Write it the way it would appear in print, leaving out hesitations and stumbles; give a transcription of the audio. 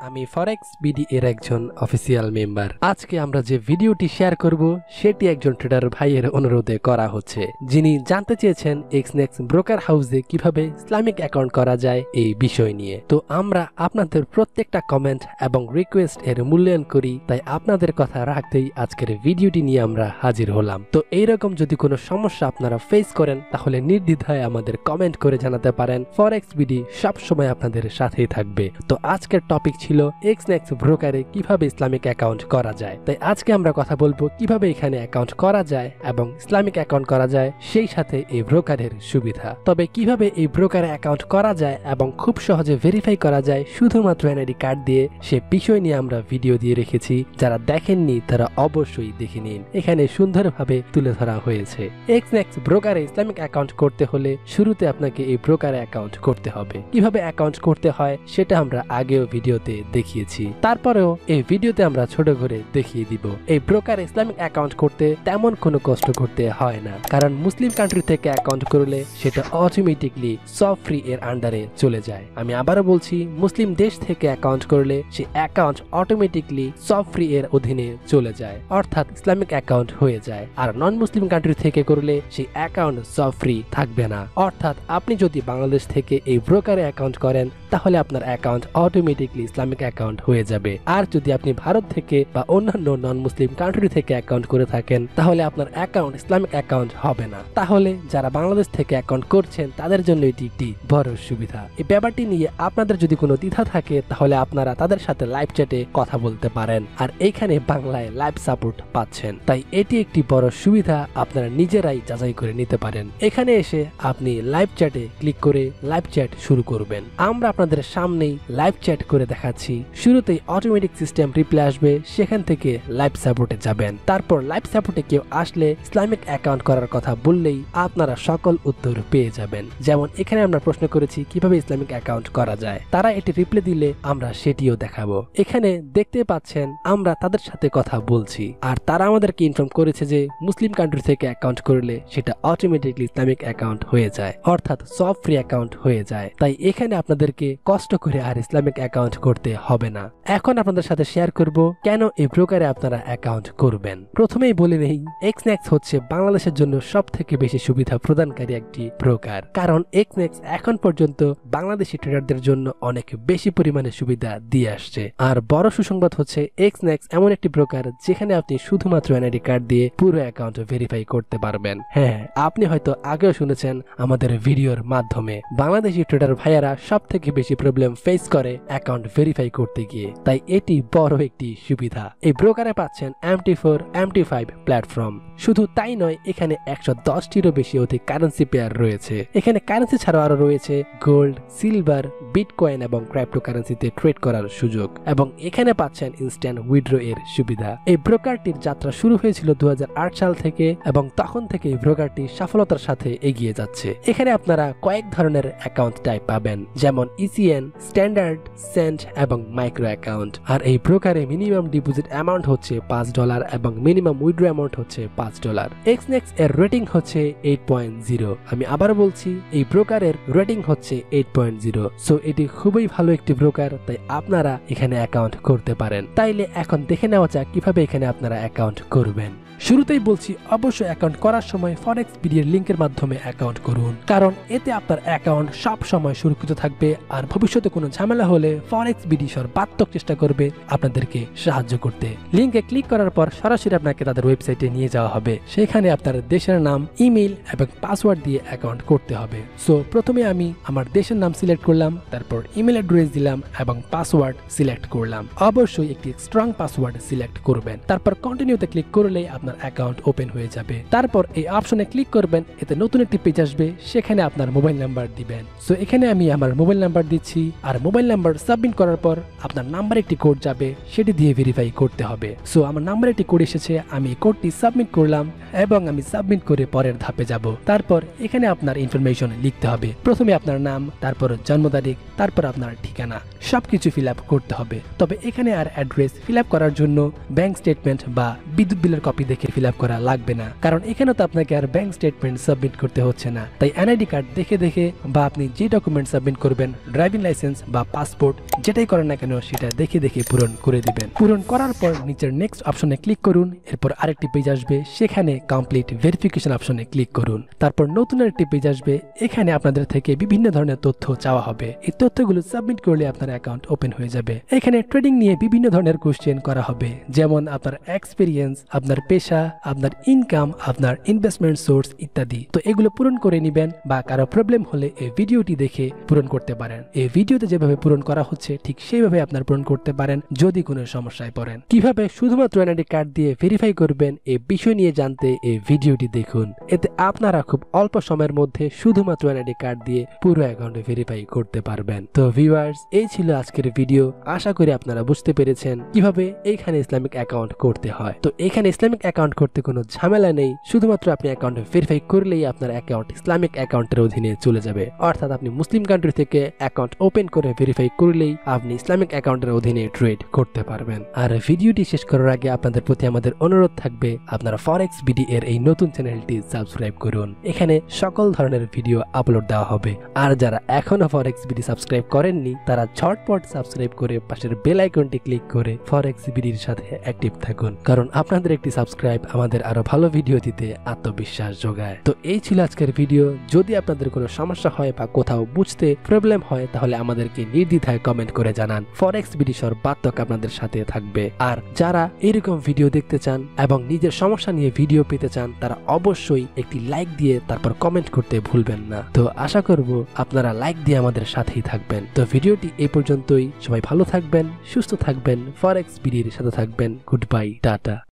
আমি ফরেক্স বিডি এর একজন অফিসিয়াল মেম্বার। আজকে আমরা যে ভিডিওটি শেয়ার করব সেটি একজন ট্রেডার ভাইয়ের অনুরোধে করা হচ্ছে, যিনি জানতে চেয়েছেন এক্সনেস ব্রোকার হাউসে কিভাবে ইসলামিক অ্যাকাউন্ট করা যায় এই বিষয় নিয়ে। তো আমরা আপনাদের প্রত্যেকটা কমেন্ট এবং রিকোয়েস্ট এর মূল্যায়ন করি, তাই আপনাদের কথা রাখতেই আজকের ভিডিওটি নিয়ে আমরা হাজির হলাম। তো এইরকম যদি কোনো সমস্যা আপনারা ফেস করেন তাহলে নির্দ্বিধায় আমাদের কমেন্ট করে জানাতে পারেন। ফরেক্স বিডি সবসময় আপনাদের সাথেই থাকবে। তো আজকের টপিক ছিল এক্সনেস ব্রোকারে কিভাবে ইসলামিক অ্যাকাউন্ট করা যায়। তাই আজকে আমরা কথা বলবো কিভাবে এখানে অ্যাকাউন্ট করা যায় এবং ইসলামিক অ্যাকাউন্ট করা যায়, সেই সাথে এই ব্রোকারের সুবিধা। তবে কিভাবে এই ব্রোকারে অ্যাকাউন্ট করা যায় এবং খুব সহজে ভেরিফাই করা যায় শুধুমাত্র এনআইডি কার্ড দিয়ে, সে বিষয় নিয়ে আমরা ভিডিও দিয়ে রেখেছি। যারা দেখেননি তারা অবশ্যই দেখে নিন, এখানে সুন্দরভাবে তুলে ধরা হয়েছে। এক্সনেস ব্রোকারে ইসলামিক অ্যাকাউন্ট করতে হলে শুরুতে আপনাকে এই ব্রোকারে অ্যাকাউন্ট করতে হবে। কিভাবে অ্যাকাউন্ট করতে হয় সেটা আমরা আগেও ভিডিওতে দেখিয়েছি, তারপরেও এই ভিডিওতে আমরা ছোট করে দেখিয়ে দিব। এই ব্রোকারে ইসলামিক অ্যাকাউন্ট করতে তেমন কোনো কষ্ট করতে হয় না, কারণ মুসলিম কান্ট্রি থেকে অ্যাকাউন্ট করলে সেটা অটোমেটিকলি সব ফ্রি এর আন্ডারে চলে যায়। আমি আবারও বলছি, মুসলিম দেশ থেকে অ্যাকাউন্ট করলে সে অ্যাকাউন্ট অটোমেটিকলি সব ফ্রি এর অধীনে চলে যায়, অর্থাৎ ইসলামিক অ্যাকাউন্ট হয়ে যায়। আর নন মুসলিম কান্ট্রি থেকে করলে সেই অ্যাকাউন্ট সব ফ্রি থাকবে না। অর্থাৎ আপনি যদি বাংলাদেশ থেকে এই ব্রোকারে অ্যাকাউন্ট করেন তাহলে আপনার অ্যাকাউন্ট অটোমেটিকলি ইসলামিক অ্যাকাউন্ট হয়ে যাবে। আর যদি আপনি ভারত থেকে বা অন্যান্য নন মুসলিম কান্ট্রি থেকে অ্যাকাউন্ট করে থাকেন তাহলে আপনার অ্যাকাউন্ট ইসলামিক অ্যাকাউন্ট হবে না। তাহলে যারা বাংলাদেশ থেকে অ্যাকাউন্ট করছেন তাদের জন্য এটি একটি বড় সুবিধা। এই ব্যাপারটি নিয়ে আপনাদের যদি কোনো দ্বিধা থাকে তাহলে আপনারা তাদের সাথে লাইভ চ্যাটে কথা বলতে পারেন, আর এইখানে বাংলায় লাইভ সাপোর্ট পাচ্ছেন। তাই এটি একটি বড় সুবিধা, আপনারা নিজেরাই যাচাই করে নিতে পারেন। এখানে এসে আপনি লাইভ চ্যাটে ক্লিক করে লাইভ চ্যাট শুরু করবেন। আমরা আপনাদের সামনেই লাইভ চ্যাট করে দেখাচ্ছি। শুরুতেই অটোমেটিক সিস্টেম রিপ্লাই আসবে, সেখান থেকে লাইভ সাপোর্টে যাবেন। তারপর লাইভ সাপোর্টে কেউ আসলে ইসলামিক অ্যাকাউন্ট করার কথা বললেই আপনারা সকল উত্তর পেয়ে যাবেন। যেমন এখানে আমরা প্রশ্ন করেছি কিভাবে ইসলামিক অ্যাকাউন্ট করা যায়, তারা এটি রিপ্লাই দিলে আমরা সেটিও দেখাবো। এখানে দেখতে পাচ্ছেন আমরা তাদের সাথে কথা বলছি, আর তারা আমাদেরকে ইনফর্ম করেছে যে মুসলিম কান্ট্রি থেকে অ্যাকাউন্ট করলে সেটা অটোমেটিকলি ইসলামিক অ্যাকাউন্ট হয়ে যায়, অর্থাৎ সব ফ্রি অ্যাকাউন্ট হয়ে যায়। তাই এখানে আপনাদেরকে কষ্ট করে আর ইসলামিক অ্যাকাউন্ট করতে হবে না। এখন আপনাদের সাথে শেয়ার করব কেন এই ব্রোকারে আপনারা অ্যাকাউন্ট করবেন। প্রথমেই বলে নেই, এক্সনেস হচ্ছে বাংলাদেশের জন্য সব থেকে বেশি সুবিধা প্রদানকারী একটি ব্রোকার, কারণ এক্সনেস এখন পর্যন্ত বাংলাদেশি ট্রেডারদের জন্য অনেক বেশি পরিমাণে সুবিধা দিয়ে আসছে। আর বড় সুসংবাদ হচ্ছে এক্সনেস এমন একটি ব্রোকার যেখানে আপনি শুধুমাত্র এনআইডি কার্ড দিয়ে পুরো অ্যাকাউন্ট ভেরিফাই করতে পারবেন। হ্যাঁ, আপনি হয়তো আগেও শুনেছেন আমাদের ভিডিওর মাধ্যমে বাংলাদেশি ট্রেডার ভাইয়ারা সব থেকে বেশি প্রবলেম ফেস করে অ্যাকাউন্ট ভেরিফাই করতে গিয়ে। তাই এটি বড় একটি সুবিধা। এই ব্রোকারে পাচ্ছেন MT4 MT5 প্ল্যাটফর্ম। শুধু তাই নয়, এখানে 110টিরও বেশি অধিক কারেন্সি পেয়ার রয়েছে। এখানে কারেন্সি ছাড়াও আরো রয়েছে গোল্ড, সিলভার, বিটকয়েন এবং ক্রিপ্টোকারেন্সিতে ট্রেড করার সুযোগ, এবং এখানে পাচ্ছেন ইনস্ট্যান্ট উইথড্র এর সুবিধা। এই ব্রোকারটির যাত্রা শুরু হয়েছিল 2008 সাল থেকে, এবং তখন থেকে এই ব্রোকারটি সফলতার সাথে এগিয়ে যাচ্ছে। এখানে আপনারা কয়েক ধরনের অ্যাকাউন্ট টাইপ পাবেন, যেমন ECN, স্ট্যান্ডার্ড, সেন্ট এবং মাইক্রো অ্যাকাউন্ট। আর এই ব্রোকারে মিনিমাম ডিপোজিট অ্যামাউন্ট হচ্ছে $5 এবং মিনিমাম উইথড্র অ্যামাউন্ট হচ্ছে $5। এক্সনেস এর রেটিং হচ্ছে 8.0। আমি আবার বলছি, এই ব্রোকারের রেটিং হচ্ছে 8.0। সো এটি খুবই ভালো একটি ব্রোকার, তাই আপনারা এখানে অ্যাকাউন্ট করতে পারেন। তাইলে এখন দেখে নেওয়া যাক কিভাবে এখানে আপনারা অ্যাকাউন্ট করবেন। শুরুতেই বলছি, অবশ্যই অ্যাকাউন্ট করার সময় ফরেক্স বিডি এর লিংকের মাধ্যমে অ্যাকাউন্ট করুন, কারণ এতে আপনার অ্যাকাউন্ট সব সময় সুরক্ষিত থাকবে। আর ভবিষ্যতে কোনো ঝামেলা হলে ফরেক্স বিডি সর্বাত্মক চেষ্টা করবে আপনাদেরকে সাহায্য করতে। লিংকে ক্লিক করার পর সরাসরি আপনাকে তাদের ওয়েবসাইটে নিয়ে যাওয়া হবে। সেখানে আপনার দেশের নাম, ইমেল এবং পাসওয়ার্ড দিয়ে অ্যাকাউন্ট করতে হবে। সো প্রথমে আমি আমার দেশের নাম সিলেক্ট করলাম, তারপর ইমেল অ্যাড্রেস দিলাম এবং পাসওয়ার্ড সিলেক্ট করলাম। অবশ্যই একটি স্ট্রং পাসওয়ার্ড সিলেক্ট করবেন। তারপর কন্টিনিউতে ক্লিক করলেই আপনার অ্যাকাউন্ট ওপেন হয়ে যাবে। তারপর এই অপশনে ক্লিক করবেন, এতে নতুন একটি পেজ আসবে, সেখানে আপনার মোবাইল নাম্বার দিবেন। সো এখানে আমি আমার মোবাইল নাম্বার দিচ্ছি, আর মোবাইল নাম্বার সাবমিট করার পর আপনার নাম্বার একটি কোড যাবে, সেটি দিয়ে ভেরিফাই করতে হবে। সো আমার নাম্বার একটি কোড এসেছে, আমি কোডটি সাবমিট করলাম এবং আমি সাবমিট করে পরের ধাপে যাব। তারপর এখানে আপনার ইনফরমেশন লিখতে হবে। প্রথমে আপনার নাম, তারপর জন্ম তারিখ, তারপর আপনার ঠিকানা, সবকিছু ফিল আপ করতে হবে। তবে এখানে আর অ্যাড্রেস ফিল আপ করার জন্য ব্যাংক স্টেটমেন্ট বা বিদ্যুৎ বিলের কপি দেখে দেখে ফিল আপ করা লাগবে না, কারণ এখানে তো আপনাকে আর ব্যাংক স্টেটমেন্ট সাবমিট করতে হচ্ছে না। তাই এনআইডি কার্ড দেখে দেখে বা আপনি যে ডকুমেন্ট সাবমিট করবেন, ড্রাইভিং লাইসেন্স বা পাসপোর্ট যেটাই করেন না কেন সেটা দেখে দেখে পূরণ করে দিবেন। পূরণ করার পর নিচের নেক্সট অপশনে ক্লিক করুন। এরপর আরেকটি পেজ আসবে, সেখানে কমপ্লিট ভেরিফিকেশন অপশনে ক্লিক করুন। তারপর নতুন আরেকটি পেজ আসবে, এখানে আপনাদের থেকে বিভিন্ন ধরনের তথ্য চাওয়া হবে। এই তথ্যগুলো সাবমিট করলে আপনার অ্যাকাউন্ট ওপেন হয়ে যাবে। এখানে ট্রেডিং নিয়ে বিভিন্ন ধরনের কোশ্চেন করা হবে, যেমন আপনার এক্সপিরিয়েন্স, আপনার পেশা, আপনার ইনকাম, আপনার ইনভেস্টমেন্ট সোর্স ইত্যাদি। তো এগুলো পূরণ করে নেবেন, বা কারো প্রবলেম হলে এই ভিডিওটি দেখে পূরণ করতে পারেন। এই ভিডিওতে যেভাবে পূরণ করা হচ্ছে ঠিক সেইভাবে আপনার পূরণ করতে পারেন যদি কোনো সমস্যায় পড়েন। কিভাবে শুধুমাত্র এনআইডি কার্ড দিয়ে ভেরিফাই করবেন এই বিষয় নিয়ে জানতে এই ভিডিওটি দেখুন। এতে আপনারা খুব অল্প সময়ের মধ্যে শুধুমাত্র এনআইডি কার্ড দিয়ে পুরো অ্যাকাউন্টে ভেরিফাই করতে পারবেন। তো ভিউয়ার্স, এই ছিল আজকের ভিডিও। আশা করি আপনারা বুঝতে পেরেছেন কিভাবে এইখানে ইসলামিক অ্যাকাউন্ট করতে হয়। তো এখানে ইসলামিক অ্যাকাউন্ট করতে কোনো ঝামেলা নেই, শুধুমাত্র আপনি অ্যাকাউন্ট ভেরিফাই করলেই আপনার অ্যাকাউন্ট ইসলামিক অ্যাকাউন্টের অধীনে চলে যাবে। অর্থাৎ আপনি মুসলিম কান্ট্রি থেকে অ্যাকাউন্ট ওপেন করে ভেরিফাই করলেই আপনি ইসলামিক অ্যাকাউন্টের অধীনে ট্রেড করতে পারবেন। আর ভিডিওটি শেষ করার আগে আপনাদের প্রতি আমাদের অনুরোধ থাকবে, আপনারা ফরেক্স বিডি এর এই নতুন চ্যানেলটি সাবস্ক্রাইব করুন। এখানে সকল ধরনের ভিডিও আপলোড দেওয়া হবে। আর যারা এখনো ফরেক্স বিডি সাবস্ক্রাইব করেননি তারা ঝটপট সাবস্ক্রাইব করে পাশের বেল আইকনটি ক্লিক করে ফরেক্স বিডির সাথে অ্যাক্টিভ থাকুন, কারণ আপনাদের একটি সাবস্ক্রাইব আমাদের আরো ভালো ভিডিও দিতে আত্মবিশ্বাস যোগায়। তো এই ছিল আজকের ভিডিও। যদি আপনাদের কোনো সমস্যা হয় বা কোথাও বুঝতে প্রবলেম হয় তাহলে আমাদেরকে নির্দ্বিধায় কমেন্ট করে জানান। ফরেক্স বিডি সর্বাত্মক আপনাদের সাথে থাকবে। আর যারা এরকম ভিডিও দেখতে চান এবং নিজের সমস্যা নিয়ে ভিডিও পেতে চান তারা অবশ্যই একটি লাইক দিয়ে তারপর কমেন্ট করতে ভুলবেন না। তো আশা করব আপনারা লাইক দিয়ে আমাদের সাথেই থাকবেন। তো ভিডিওটি এই পর্যন্তই। সবাই ভালো থাকবেন, সুস্থ থাকবেন, ফরেক্স বিডির সাথে থাকবেন। Good bye, tata.